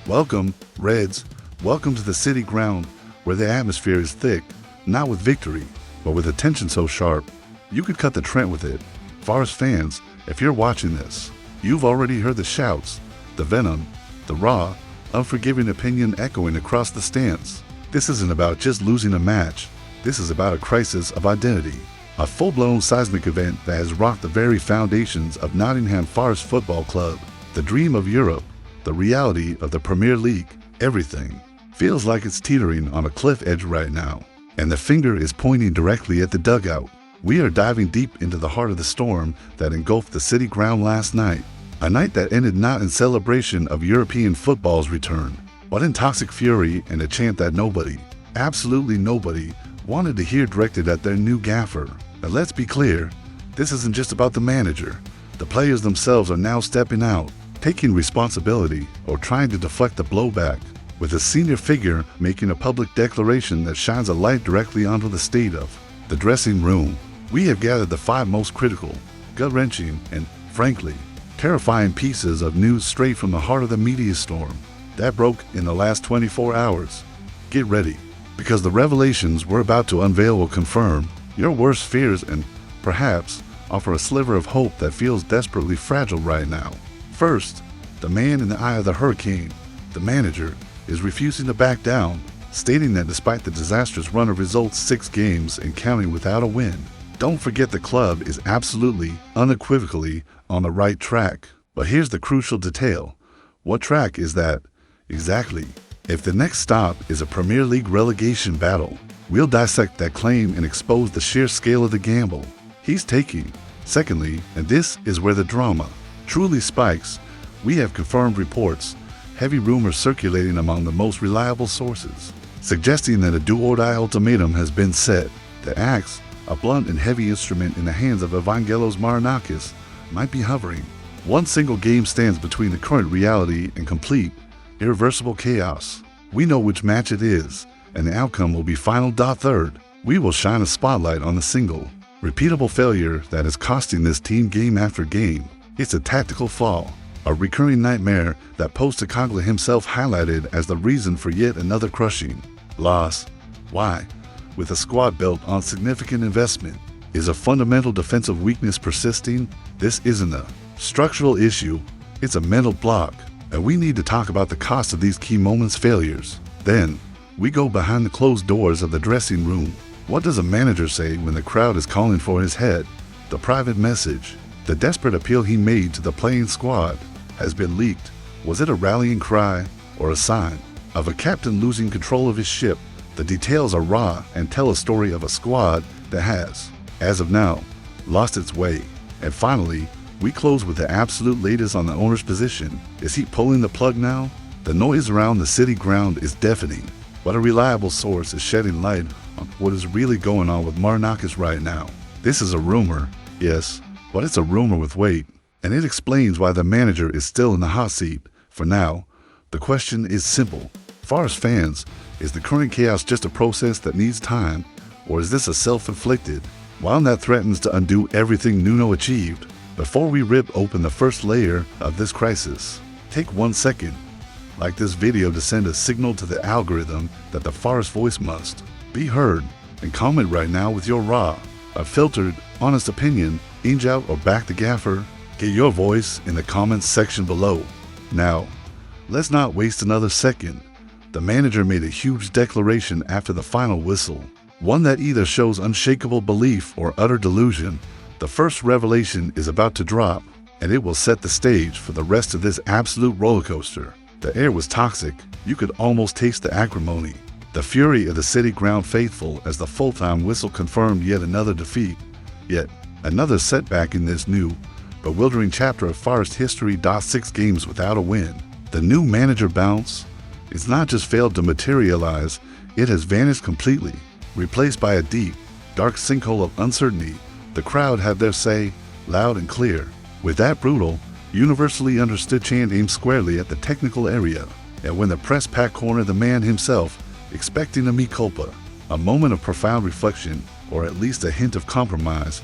Welcome, Reds. Welcome to the city ground where the atmosphere is thick, not with victory, but with a tension so sharp, you could cut the Trent with it. Forest fans, if you're watching this, you've already heard the shouts, the venom, the raw, unforgiving opinion echoing across the stands. This isn't about just losing a match. This is about a crisis of identity. A full-blown seismic event that has rocked the very foundations of Nottingham Forest Football Club. The dream of Europe, the reality of the Premier League, everything feels like it's teetering on a cliff edge right now, and the finger is pointing directly at the dugout. We are diving deep into the heart of the storm that engulfed the city ground last night, a night that ended not in celebration of European football's return, but in toxic fury and a chant that nobody, absolutely nobody, wanted to hear directed at their new gaffer. But let's be clear, this isn't just about the manager. The players themselves are now stepping out, taking responsibility or trying to deflect the blowback, with a senior figure making a public declaration that shines a light directly onto the state of the dressing room. We have gathered the 5 most critical, gut-wrenching, and, frankly, terrifying pieces of news straight from the heart of the media storm that broke in the last 24 hours. Get ready, because the revelations we're about to unveil will confirm your worst fears and, perhaps, offer a sliver of hope that feels desperately fragile right now. First, the man in the eye of the hurricane, the manager, is refusing to back down, stating that despite the disastrous run of results 6 games and counting without a win, don't forget the club is absolutely, unequivocally on the right track. But here's the crucial detail. What track is that? Exactly. If the next stop is a Premier League relegation battle, we'll dissect that claim and expose the sheer scale of the gamble he's taking. Secondly, and this is where the drama truly spikes, we have confirmed reports, heavy rumors circulating among the most reliable sources, suggesting that a do-or-die ultimatum has been set. The axe, a blunt and heavy instrument in the hands of Evangelos Marinakis, might be hovering. One single game stands between the current reality and complete, irreversible chaos. We know which match it is, and the outcome will be final. Third, we will shine a spotlight on the single, repeatable failure that is costing this team game after game. It's a tactical flaw, a recurring nightmare that Postecoglou himself highlighted as the reason for yet another crushing loss. Why? With a squad built on significant investment, is a fundamental defensive weakness persisting? This isn't a structural issue, it's a mental block, and we need to talk about the cost of these key moments' failures. Then, we go behind the closed doors of the dressing room. What does a manager say when the crowd is calling for his head? The private message, the desperate appeal he made to the playing squad, has been leaked. Was it a rallying cry or a sign of a captain losing control of his ship? The details are raw and tell a story of a squad that has, as of now, lost its way. And finally, we close with the absolute latest on the owner's position. Is he pulling the plug now? The noise around the city ground is deafening, but a reliable source is shedding light on what is really going on with Marinakis right now. This is a rumor, yes, but it's a rumor with weight, and it explains why the manager is still in the hot seat. For now, the question is simple. Forest fans, is the current chaos just a process that needs time, or is this a self-inflicted one that threatens to undo everything Nuno achieved? Before we rip open the first layer of this crisis, take 1 second, like this video, to send a signal to the algorithm that the Forest voice must be heard, and comment right now with your raw, unfiltered, honest opinion. Ange out or back the gaffer? Get your voice in the comments section below. Now, let's not waste another second. The manager made a huge declaration after the final whistle, one that either shows unshakable belief or utter delusion. The first revelation is about to drop, and it will set the stage for the rest of this absolute roller coaster. The air was toxic. You could almost taste the acrimony, the fury of the city ground faithful as the full-time whistle confirmed yet another defeat, yet another setback in this new, bewildering chapter of Forest history. 6 games without a win. The new manager bounce, it's not just failed to materialize, it has vanished completely, replaced by a deep, dark sinkhole of uncertainty. The crowd had their say, loud and clear, with that brutal, universally understood chant aimed squarely at the technical area. And when the press packed corner, the man himself, expecting a mea culpa, a moment of profound reflection, or at least a hint of compromise,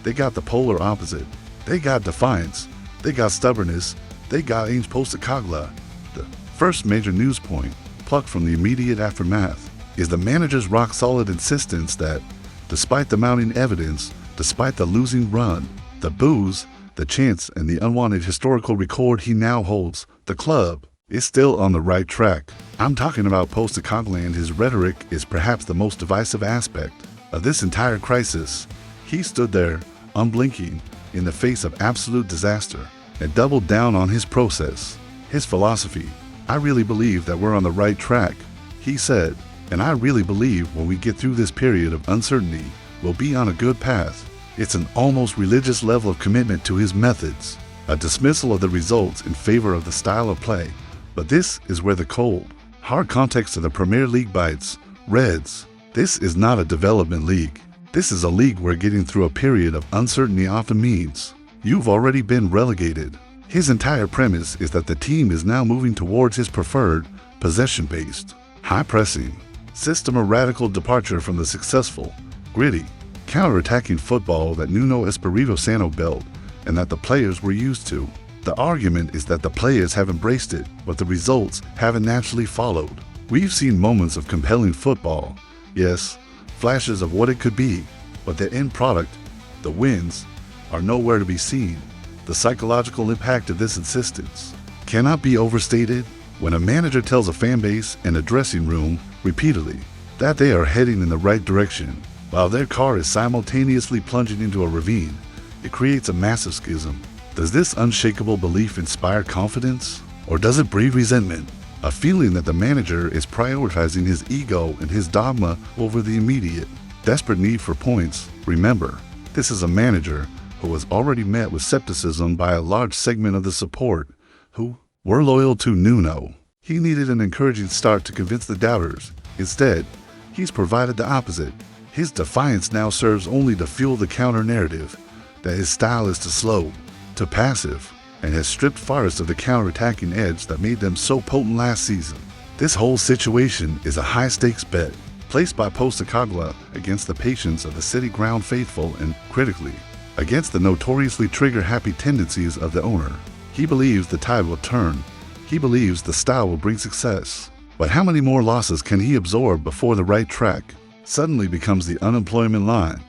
they got the polar opposite. They got defiance, they got stubbornness, they got Ange Postecoglou, the First major news point, plucked from the immediate aftermath, is the manager's rock-solid insistence that, despite the mounting evidence, despite the losing run, the boos, the chants, and the unwanted historical record he now holds, the club is still on the right track. I'm talking about Postecoglou, and his rhetoric is perhaps the most divisive aspect of this entire crisis. He stood there, unblinking, in the face of absolute disaster, and doubled down on his process, his philosophy. I really believe that we're on the right track, he said, and I really believe when we get through this period of uncertainty, we'll be on a good path. It's an almost religious level of commitment to his methods, a dismissal of the results in favor of the style of play. But this is where the cold, hard context of the Premier League bites. Reds, this is not a development league. This is a league where getting through a period of uncertainty often means you've already been relegated. His entire premise is that the team is now moving towards his preferred, possession-based, high-pressing system, a radical departure from the successful, gritty, counter-attacking football that Nuno Espirito Santo built and that the players were used to. The argument is that the players have embraced it, but the results haven't naturally followed. We've seen moments of compelling football, yes, flashes of what it could be, but the end product, the wins, are nowhere to be seen. The psychological impact of this insistence cannot be overstated. When a manager tells a fan base and a dressing room repeatedly that they are heading in the right direction, while their car is simultaneously plunging into a ravine, it creates a massive schism. Does this unshakable belief inspire confidence, or does it breed resentment? A feeling that the manager is prioritizing his ego and his dogma over the immediate, desperate need for points. Remember, this is a manager who was already met with skepticism by a large segment of the support, who were loyal to Nuno. He needed an encouraging start to convince the doubters. Instead, he's provided the opposite. His defiance now serves only to fuel the counter-narrative that his style is too slow, too passive, and has stripped Forest of the counter-attacking edge that made them so potent last season. This whole situation is a high-stakes bet placed by Postecoglou against the patience of the City Ground faithful and, critically, against the notoriously trigger-happy tendencies of the owner. He believes the tide will turn. He believes the style will bring success. But how many more losses can he absorb before the right track suddenly becomes the unemployment line?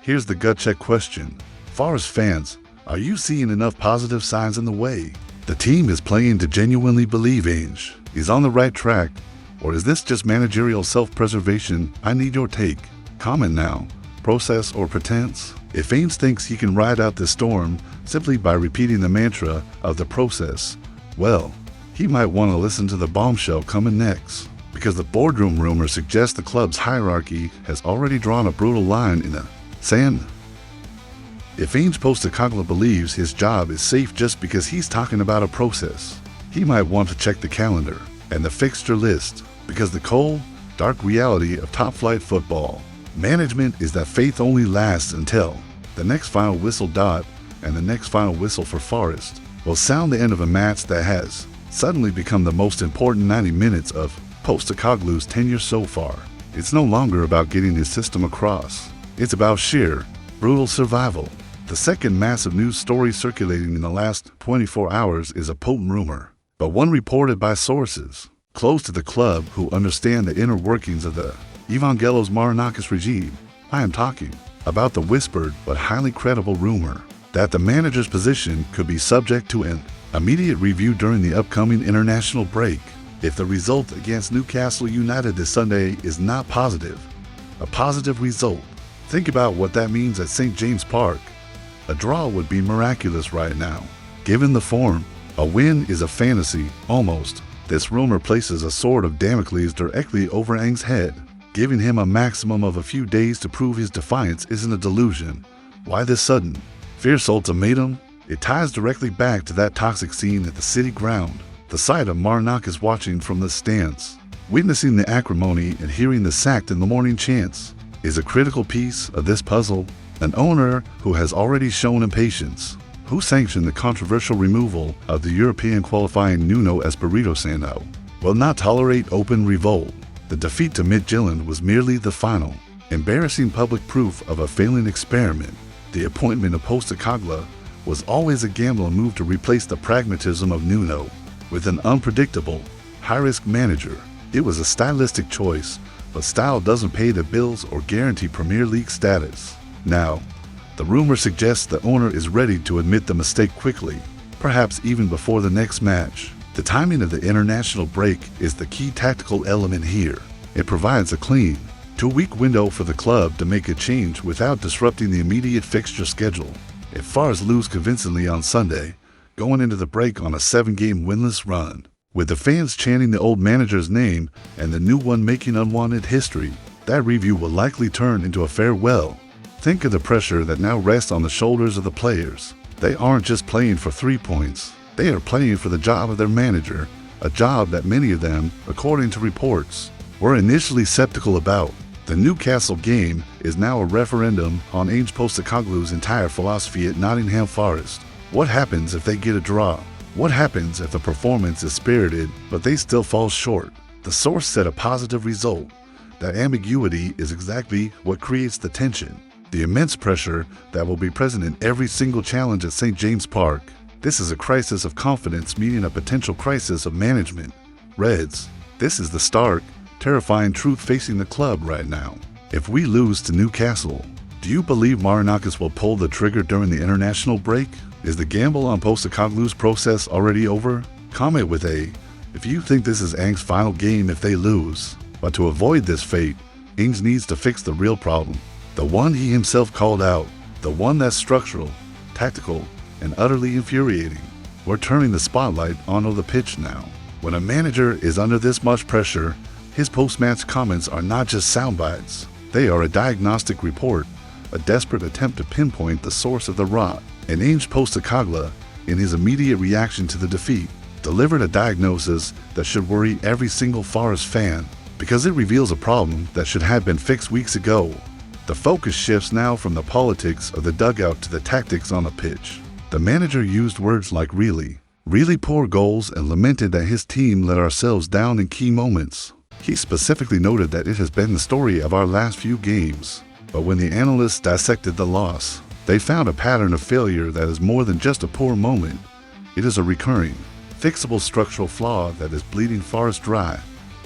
Here's the gut-check question. Forest fans, are you seeing enough positive signs in the way the team is playing to genuinely believe Ange is on the right track? Or is this just managerial self-preservation? I need your take. Comment now. Process or pretense? If Ange thinks he can ride out this storm simply by repeating the mantra of the process, well, he might want to listen to the bombshell coming next, because the boardroom rumor suggests the club's hierarchy has already drawn a brutal line in the sand. If Ange Postecoglou believes his job is safe just because he's talking about a process, he might want to check the calendar and the fixture list, because the cold, dark reality of top-flight football management is that faith only lasts until the next final whistle. And the next final whistle for Forest will sound the end of a match that has suddenly become the most important 90 minutes of Postecoglou's tenure so far. It's no longer about getting his system across. It's about sheer, brutal survival. The second massive news story circulating in the last 24 hours is a potent rumor, but one reported by sources close to the club who understand the inner workings of the Evangelos Marinakis regime. I am talking about the whispered but highly credible rumor that the manager's position could be subject to an immediate review during the upcoming international break if the result against Newcastle United this Sunday is not positive. A positive result. Think about what that means at St. James Park. A draw would be miraculous right now. Given the form, a win is a fantasy, almost. This rumor places a sword of Damocles directly over Ange's head, giving him a maximum of a few days to prove his defiance isn't a delusion. Why this sudden, fierce ultimatum? It ties directly back to that toxic scene at the City Ground. The sight of Marinakis watching from the stands, witnessing the acrimony and hearing the sacked in the morning chants, is a critical piece of this puzzle. An owner who has already shown impatience, who sanctioned the controversial removal of the European qualifying Nuno Espirito Santo, will not tolerate open revolt. The defeat to Midtjylland was merely the final, embarrassing public proof of a failing experiment. The appointment of Postecoglou was always a gamble move to replace the pragmatism of Nuno with an unpredictable, high-risk manager. It was a stylistic choice, but style doesn't pay the bills or guarantee Premier League status. Now, the rumor suggests the owner is ready to admit the mistake quickly, perhaps even before the next match. The timing of the international break is the key tactical element here. It provides a clean, 2-week window for the club to make a change without disrupting the immediate fixture schedule. If Forest lose convincingly on Sunday, going into the break on a 7-game winless run, with the fans chanting the old manager's name and the new one making unwanted history, that review will likely turn into a farewell. Think of the pressure that now rests on the shoulders of the players. They aren't just playing for 3 points. They are playing for the job of their manager, a job that many of them, according to reports, were initially skeptical about. The Newcastle game is now a referendum on Ange Postecoglou's entire philosophy at Nottingham Forest. What happens if they get a draw? What happens if the performance is spirited, but they still fall short? The source said a positive result. That ambiguity is exactly what creates the tension, the immense pressure that will be present in every single challenge at St. James Park. This is a crisis of confidence meeting a potential crisis of management. Reds, this is the stark, terrifying truth facing the club right now. If we lose to Newcastle, do you believe Marinakis will pull the trigger during the international break? Is the gamble on Postecoglou's process already over? Comment with a, if you think this is Ange's final game if they lose. But to avoid this fate, Ange needs to fix the real problem. The one he himself called out. The one that's structural, tactical, and utterly infuriating. We're turning the spotlight onto the pitch now. When a manager is under this much pressure, his post-match comments are not just sound bites. They are a diagnostic report, a desperate attempt to pinpoint the source of the rot. And Ange Postecoglou, in his immediate reaction to the defeat, delivered a diagnosis that should worry every single Forest fan, because it reveals a problem that should have been fixed weeks ago. The focus shifts now from the politics of the dugout to the tactics on the pitch. The manager used words like really poor goals and lamented that his team let ourselves down in key moments. He specifically noted that it has been the story of our last few games. But when the analysts dissected the loss, they found a pattern of failure that is more than just a poor moment. It is a recurring, fixable structural flaw that is bleeding Forest dry.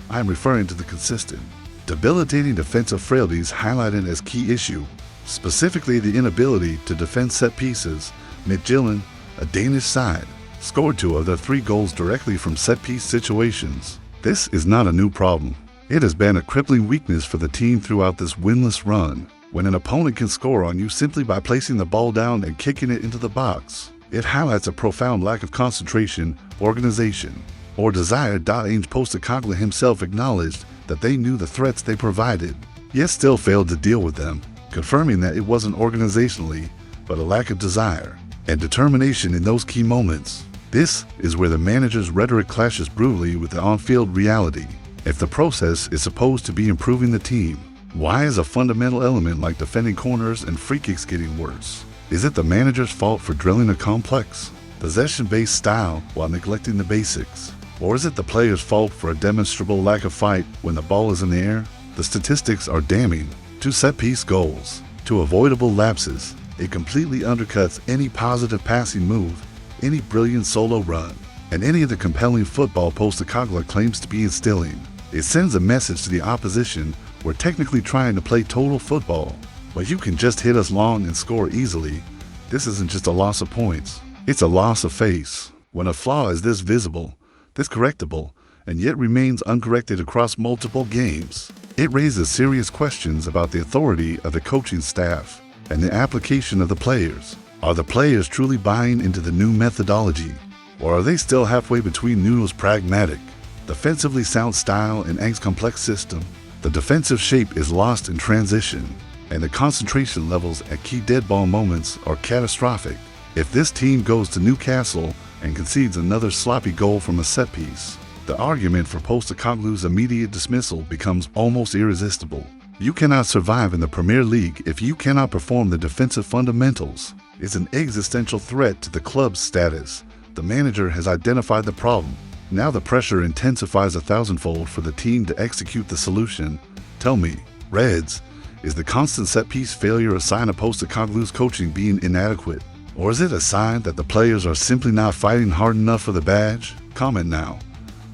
I am referring to the consistent, debilitating defensive frailties highlighted as key issue, specifically the inability to defend set pieces. Midtjylland, a Danish side, scored 2 of their 3 goals directly from set-piece situations. This is not a new problem. It has been a crippling weakness for the team throughout this winless run. When an opponent can score on you simply by placing the ball down and kicking it into the box, it highlights a profound lack of concentration, organization, or desire. Ange Postecoglou himself acknowledged that they knew the threats they provided, yet still failed to deal with them, confirming that it wasn't organizationally, but a lack of desire and determination in those key moments. This is where the manager's rhetoric clashes brutally with the on-field reality. If the process is supposed to be improving the team, why is a fundamental element like defending corners and free kicks getting worse? Is it the manager's fault for drilling a complex, possession-based style while neglecting the basics? Or is it the player's fault for a demonstrable lack of fight when the ball is in the air? The statistics are damning. 2 set-piece goals, 2 avoidable lapses. It completely undercuts any positive passing move, any brilliant solo run, and any of the compelling football Postecoglou claims to be instilling. It sends a message to the opposition: we're technically trying to play total football, but you can just hit us long and score easily. This isn't just a loss of points, it's a loss of face. When a flaw is this visible, this correctable, and yet remains uncorrected across multiple games, it raises serious questions about the authority of the coaching staff and the application of the players. Are the players truly buying into the new methodology? Or are they still halfway between Nuno's pragmatic, defensively sound style and Ange's complex system? The defensive shape is lost in transition, and the concentration levels at key dead ball moments are catastrophic. If this team goes to Newcastle and concedes another sloppy goal from a set piece, the argument for Postecoglou's immediate dismissal becomes almost irresistible. You cannot survive in the Premier League if you cannot perform the defensive fundamentals. It's an existential threat to the club's status. The manager has identified the problem. Now the pressure intensifies 1,000-fold for the team to execute the solution. Tell me, Reds, is the constant set-piece failure a sign of Postecoglou's coaching being inadequate? Or is it a sign that the players are simply not fighting hard enough for the badge? Comment now.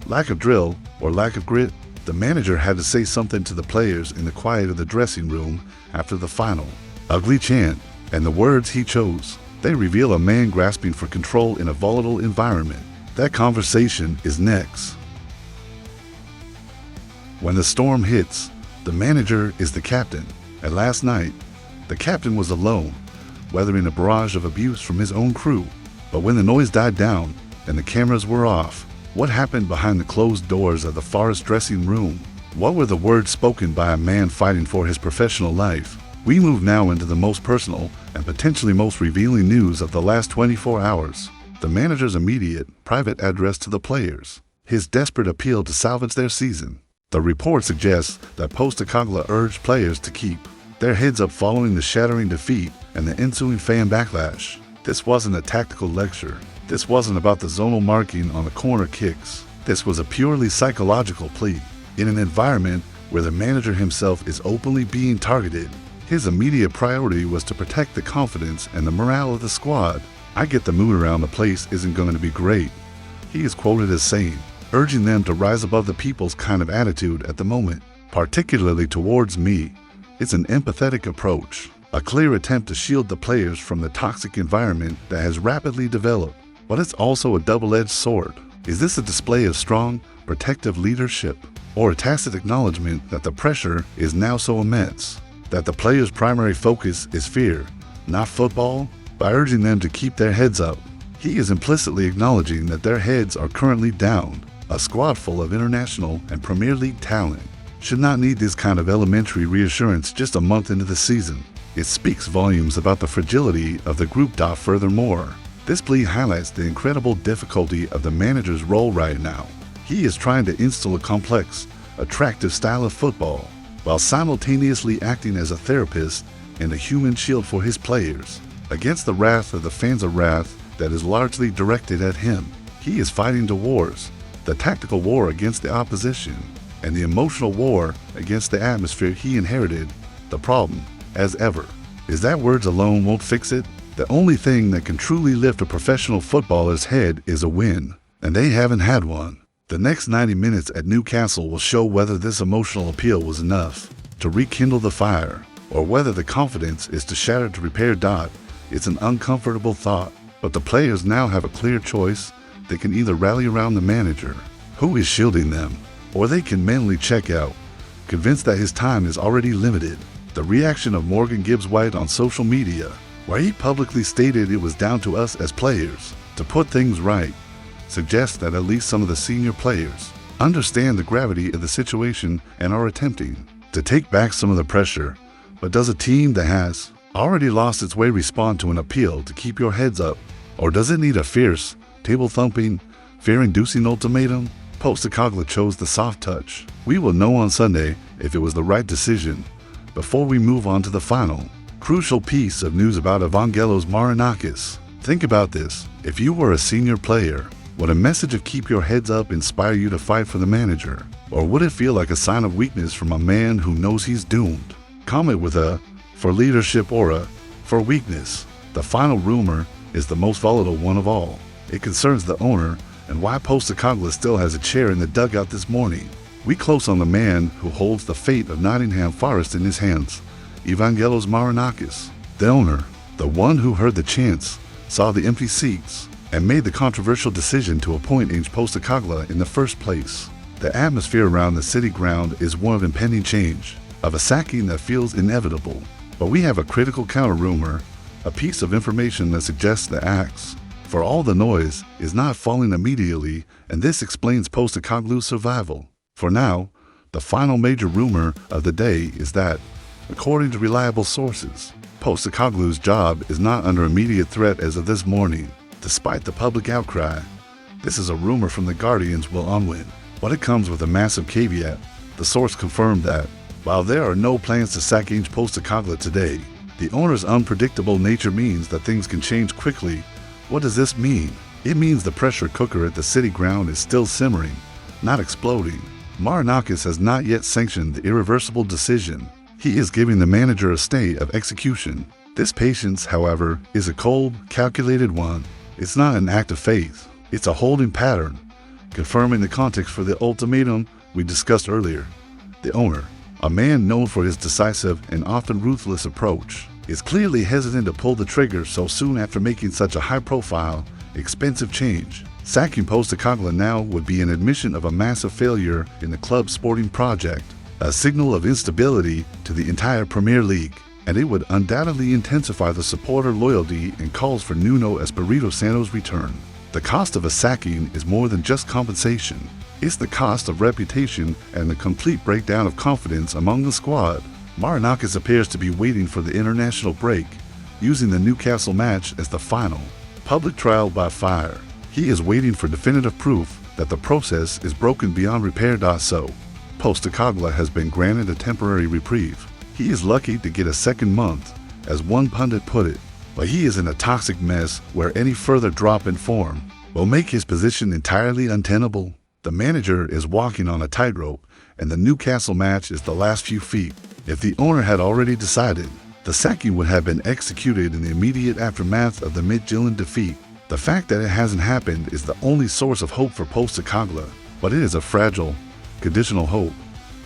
Lack of drill or lack of grit? The manager had to say something to the players in the quiet of the dressing room after the final. Ugly chant, and the words he chose. They reveal a man grasping for control in a volatile environment. That conversation is next. When the storm hits, the manager is the captain. And last night, the captain was alone, weathering a barrage of abuse from his own crew. But when the noise died down and the cameras were off, what happened behind the closed doors of the Forest dressing room? What were the words spoken by a man fighting for his professional life? We move now into the most personal and potentially most revealing news of the last 24 hours. The manager's immediate, private address to the players. His desperate appeal to salvage their season. The report suggests that Postecoglou urged players to keep their heads up following the shattering defeat and the ensuing fan backlash. This wasn't a tactical lecture. This wasn't about the zonal marking on the corner kicks. This was a purely psychological plea. In an environment where the manager himself is openly being targeted, his immediate priority was to protect the confidence and the morale of the squad. I get the mood around the place isn't going to be great. He is quoted as saying, urging them to rise above the people's kind of attitude at the moment, particularly towards me. It's an empathetic approach, a clear attempt to shield the players from the toxic environment that has rapidly developed. But it's also a double-edged sword. Is this a display of strong, protective leadership, or a tacit acknowledgement that the pressure is now so immense that the players' primary focus is fear, not football? By urging them to keep their heads up, he is implicitly acknowledging that their heads are currently down. A squad full of international and Premier League talent should not need this kind of elementary reassurance just a month into the season. It speaks volumes about the fragility of the group. Furthermore, this plea highlights the incredible difficulty of the manager's role right now. He is trying to instill a complex, attractive style of football, while simultaneously acting as a therapist and a human shield for his players. Against the wrath of the fans, a wrath that is largely directed at him. He is fighting two wars: the tactical war against the opposition and the emotional war against the atmosphere he inherited. The problem, as ever, is that words alone won't fix it. The only thing that can truly lift a professional footballer's head is a win, and they haven't had one. The next 90 minutes at Newcastle will show whether this emotional appeal was enough to rekindle the fire, or whether the confidence is too shattered to repair. It's an uncomfortable thought, but the players now have a clear choice. They can either rally around the manager, who is shielding them, or they can mentally check out, convinced that his time is already limited. The reaction of Morgan Gibbs White on social media, where he publicly stated it was down to us as players to put things right, suggests that at least some of the senior players understand the gravity of the situation and are attempting to take back some of the pressure. But does a team that has already lost its way respond to an appeal to keep your heads up? Or does it need a fierce, table-thumping, fear-inducing ultimatum? Postecoglou chose the soft touch. We will know on Sunday if it was the right decision. Before we move on to the final, crucial piece of news about Evangelos Marinakis. Think about this. If you were a senior player, would a message of keep your heads up inspire you to fight for the manager? Or would it feel like a sign of weakness from a man who knows he's doomed? Comment with a for leadership or a for weakness. The final rumor is the most volatile one of all. It concerns the owner and why Postecoglou still has a chair in the dugout this morning. We close on the man who holds the fate of Nottingham Forest in his hands, Evangelos Marinakis. The owner, the one who heard the chants, saw the empty seats, and made the controversial decision to appoint Ange Postecoglou in the first place. The atmosphere around the city ground is one of impending change, of a sacking that feels inevitable. But we have a critical counter-rumor, a piece of information that suggests the axe, for all the noise, is not falling immediately, and this explains Postecoglou's survival. For now, the final major rumor of the day is that, according to reliable sources, Postecoglou's job is not under immediate threat as of this morning. Despite the public outcry, this is a rumor from the Guardian's Will Unwin, but it comes with a massive caveat. The source confirmed that, while there are no plans to sack Ange Postecoglou today, the owner's unpredictable nature means that things can change quickly. What does this mean? It means the pressure cooker at the city ground is still simmering, not exploding. Marinakis has not yet sanctioned the irreversible decision. He is giving the manager a stay of execution. This patience, however, is a cold, calculated one. It's not an act of faith. It's a holding pattern. confirming the context for the ultimatum we discussed earlier. The owner, a man known for his decisive and often ruthless approach, is clearly hesitant to pull the trigger so soon after making such a high-profile, expensive change. Sacking Postecoglou now would be an admission of a massive failure in the club's sporting project, a signal of instability to the entire Premier League, and it would undoubtedly intensify the supporter loyalty and calls for Nuno Espirito Santo's return. The cost of a sacking is more than just compensation. It's the cost of reputation and the complete breakdown of confidence among the squad. Marinakis appears to be waiting for the international break, using the Newcastle match as the final public trial by fire. He is waiting for definitive proof that the process is broken beyond repair. So, Postecoglou has been granted a temporary reprieve. He is lucky to get a second month, as one pundit put it, but he is in a toxic mess where any further drop in form will make his position entirely untenable. The manager is walking on a tightrope, and the Newcastle match is the last few feet. If the owner had already decided, the sacking would have been executed in the immediate aftermath of the Midtjylland defeat. The fact that it hasn't happened is the only source of hope for Postecoglou, but it is a fragile, conditional hope.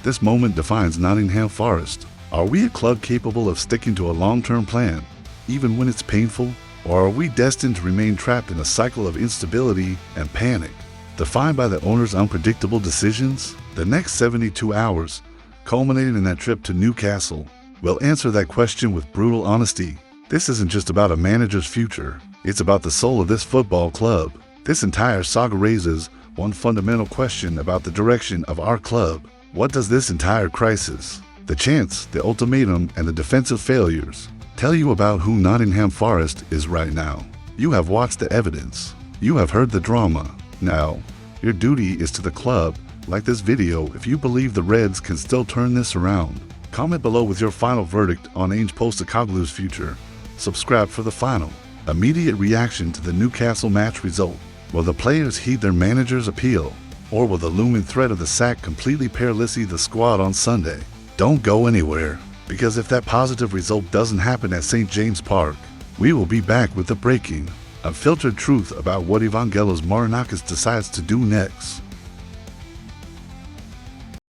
This moment defines Nottingham Forest. Are we a club capable of sticking to a long-term plan, even when it's painful? Or are we destined to remain trapped in a cycle of instability and panic, defined by the owner's unpredictable decisions? The next 72 hours, culminating in that trip to Newcastle, will answer that question with brutal honesty. This isn't just about a manager's future, it's about the soul of this football club. This entire saga raises one fundamental question about the direction of our club. What does this entire crisis, the chance, the ultimatum, and the defensive failures, tell you about who Nottingham Forest is right now? You have watched the evidence. You have heard the drama. Now, your duty is to the club. Like this video if you believe the Reds can still turn this around. Comment below with your final verdict on Ange Postecoglou's future. Subscribe for the final, immediate reaction to the Newcastle match result. Will the players heed their manager's appeal? Or will the looming threat of the sack completely paralyze the squad on Sunday? Don't go anywhere, because if that positive result doesn't happen at St. James Park, we will be back with the breaking, unfiltered truth about what Evangelos Marinakis decides to do next.